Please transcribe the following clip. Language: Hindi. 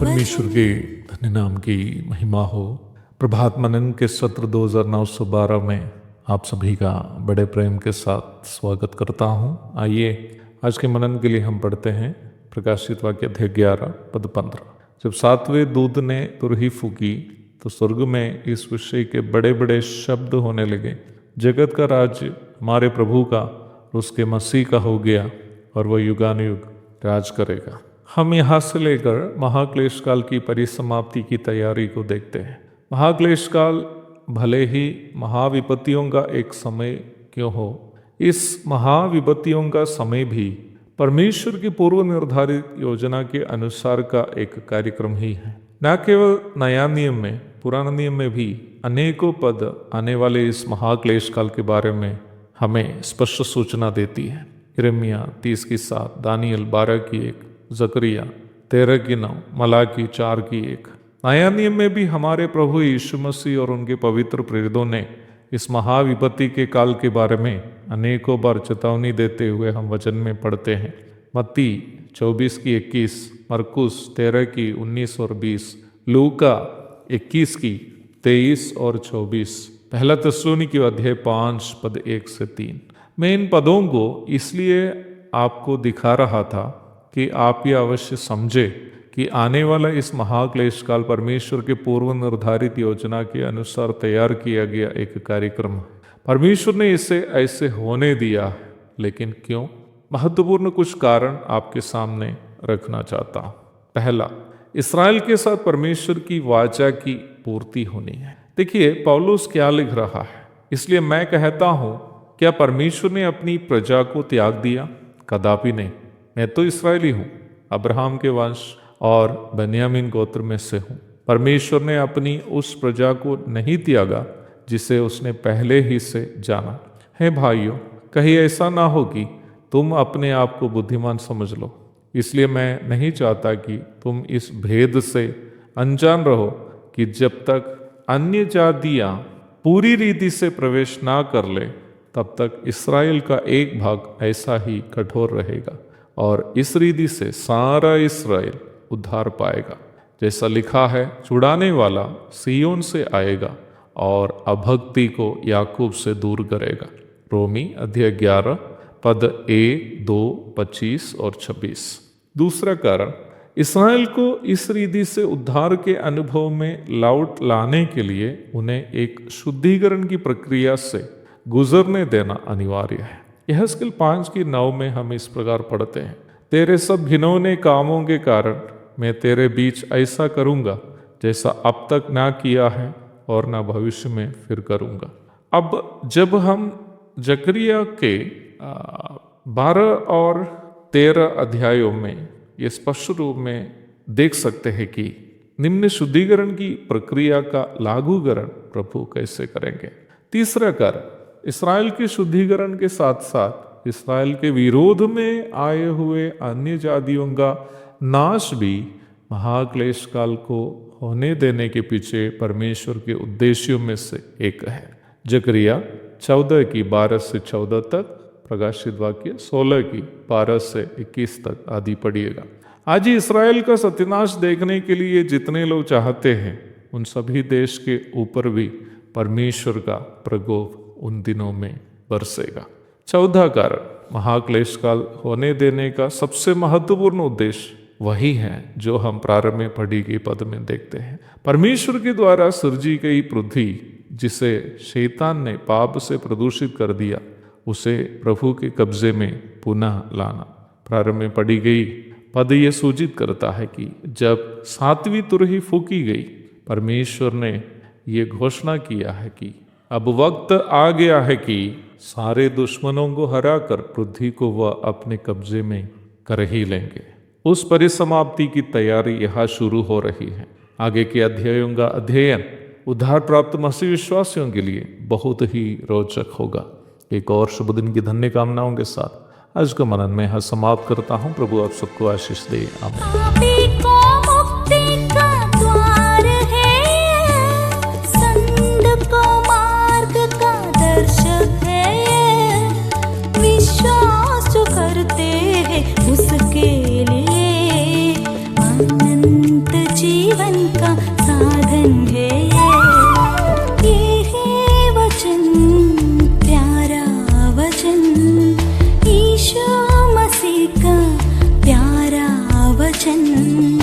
परमेश्वर के धन्य नाम की महिमा हो। प्रभात मनन के सत्र 2912 में आप सभी का बड़े प्रेम के साथ स्वागत करता हूं। आइए आज के मनन के लिए हम पढ़ते हैं प्रकाशित वाक्य अध्याय 11 पद 15। जब सातवें दूत ने तुरही फूकी तो स्वर्ग में इस विषय के बड़े बड़े शब्द होने लगे, जगत का राज्य हमारे प्रभु का और उसके मसीह का हो गया और वह युगानुयुग राज करेगा। हम यहाँ से लेकर महाक्लेश काल की परिसमाप्ति की तैयारी को देखते हैं। महाक्लेश काल भले ही महाविपत्तियों का एक समय क्यों हो, इस महाविपत्तियों का समय भी परमेश्वर की पूर्व निर्धारित योजना के अनुसार का एक कार्यक्रम ही है। न केवल नया नियम में, पुराना नियम में भी अनेकों पद आने वाले इस महाक्लेश काल के बारे में हमें स्पष्ट सूचना देती है। यिर्मयाह 30 की 7, दानियल 12 की 1, जकरिया 13 की 9, मलाकी 4 की 1। नया नियम में भी हमारे प्रभु यीशु मसीह और उनके पवित्र प्रेरितों ने इस महाविपत्ति के काल के बारे में अनेकों बार चेतावनी देते हुए हम वचन में पढ़ते हैं। मत्ती 24 की 21, मरकुस 13 की 19 और 20, लूका 21 की 23 और 24, पहला थिस्सलुनीकी अध्याय 5 पद 1 से 3। मैं इन पदों को इसलिए आपको दिखा रहा था कि आप ये अवश्य समझे कि आने वाला इस महाक्लेश काल परमेश्वर के पूर्व निर्धारित योजना के अनुसार तैयार किया गया एक कार्यक्रम है। परमेश्वर ने इसे ऐसे होने दिया है, लेकिन क्यों? महत्वपूर्ण कुछ कारण आपके सामने रखना चाहता हूं। पहला, इस्राएल के साथ परमेश्वर की वाचा की पूर्ति होनी है। देखिए पौलुस क्या लिख रहा है। इसलिए मैं कहता हूं, क्या परमेश्वर ने अपनी प्रजा को त्याग दिया? कदापि नहीं। मैं तो इस्राएली हूँ, अब्राहम के वंश और बेन्यामीन गोत्र में से हूँ। परमेश्वर ने अपनी उस प्रजा को नहीं त्यागा जिसे उसने पहले ही से जाना है। भाइयों, कहीं ऐसा ना हो कि तुम अपने आप को बुद्धिमान समझ लो। इसलिए मैं नहीं चाहता कि तुम इस भेद से अनजान रहो कि जब तक अन्य जातियाँ पूरी रीति से प्रवेश ना कर ले, तब तक इस्राएल का एक भाग ऐसा ही कठोर रहेगा और इस रीति से सारा इस्राएल उद्धार पाएगा। जैसा लिखा है, छुड़ाने वाला सियोन से आएगा और अभक्ति को याकूब से दूर करेगा। रोमी अध्याय 11 पद 1, 2, 25 और 26। दूसरा कारण, इस्राएल को इस रीति से उद्धार के अनुभव में लौट लाने के लिए उन्हें एक शुद्धिकरण की प्रक्रिया से गुजरने देना अनिवार्य है। यहेजकेल 5 की 9 में हम इस प्रकार पढ़ते हैं, तेरे सब घिनौने कामों के कारण मैं तेरे बीच ऐसा करूंगा जैसा अब तक ना किया है और ना भविष्य में फिर करूंगा। अब जब हम जकरिया के 12 और 13 अध्यायों में ये स्पष्ट रूप में देख सकते हैं कि निम्न शुद्धिकरण की प्रक्रिया का लागूकरण प्रभु कैसे करेंगे। तीसरा कारण, इस्राएल के शुद्धिकरण के साथ साथ इस्राएल के विरोध में आए हुए अन्य जातियों का नाश भी महाक्लेश काल को होने देने के पीछे परमेश्वर के उद्देश्यों में से एक है। जकरिया 14 की 12 से 14 तक, प्रकाशित वाक्य 16 की 12 से 21 तक आदि पढ़िएगा। आज ही इस्राएल का सत्यानाश देखने के लिए जितने लोग चाहते हैं, उन सभी देश के ऊपर भी परमेश्वर का प्रकोप उन दिनों में बरसेगा। चौथा कारण, महाक्लेश काल होने देने का सबसे महत्वपूर्ण उद्देश्य वही है जो हम प्रारंभ में पढ़ी गई पद में देखते हैं। परमेश्वर के द्वारा सृजी गई पृथ्वी, जिसे शैतान ने पाप से प्रदूषित कर दिया, उसे प्रभु के कब्जे में पुनः लाना। प्रारंभ में पढ़ी गई पद ये सूचित करता है कि जब 7वीं तुरही फूकी गई, परमेश्वर ने ये घोषणा किया है कि अब वक्त आ गया है कि सारे दुश्मनों को हराकर पृथ्वी को वह अपने कब्जे में कर ही लेंगे। उस परिसमाप्ति की तैयारी यहाँ शुरू हो रही है। आगे के अध्यायों का अध्ययन उद्धार प्राप्त मसीह विश्वासियों के लिए बहुत ही रोचक होगा। एक और शुभ दिन की धन्य कामनाओं के साथ आज का मनन में यहाँ समाप्त करता हूँ। प्रभु आप सबको आशीष दे। आमीन। प्यारा वचन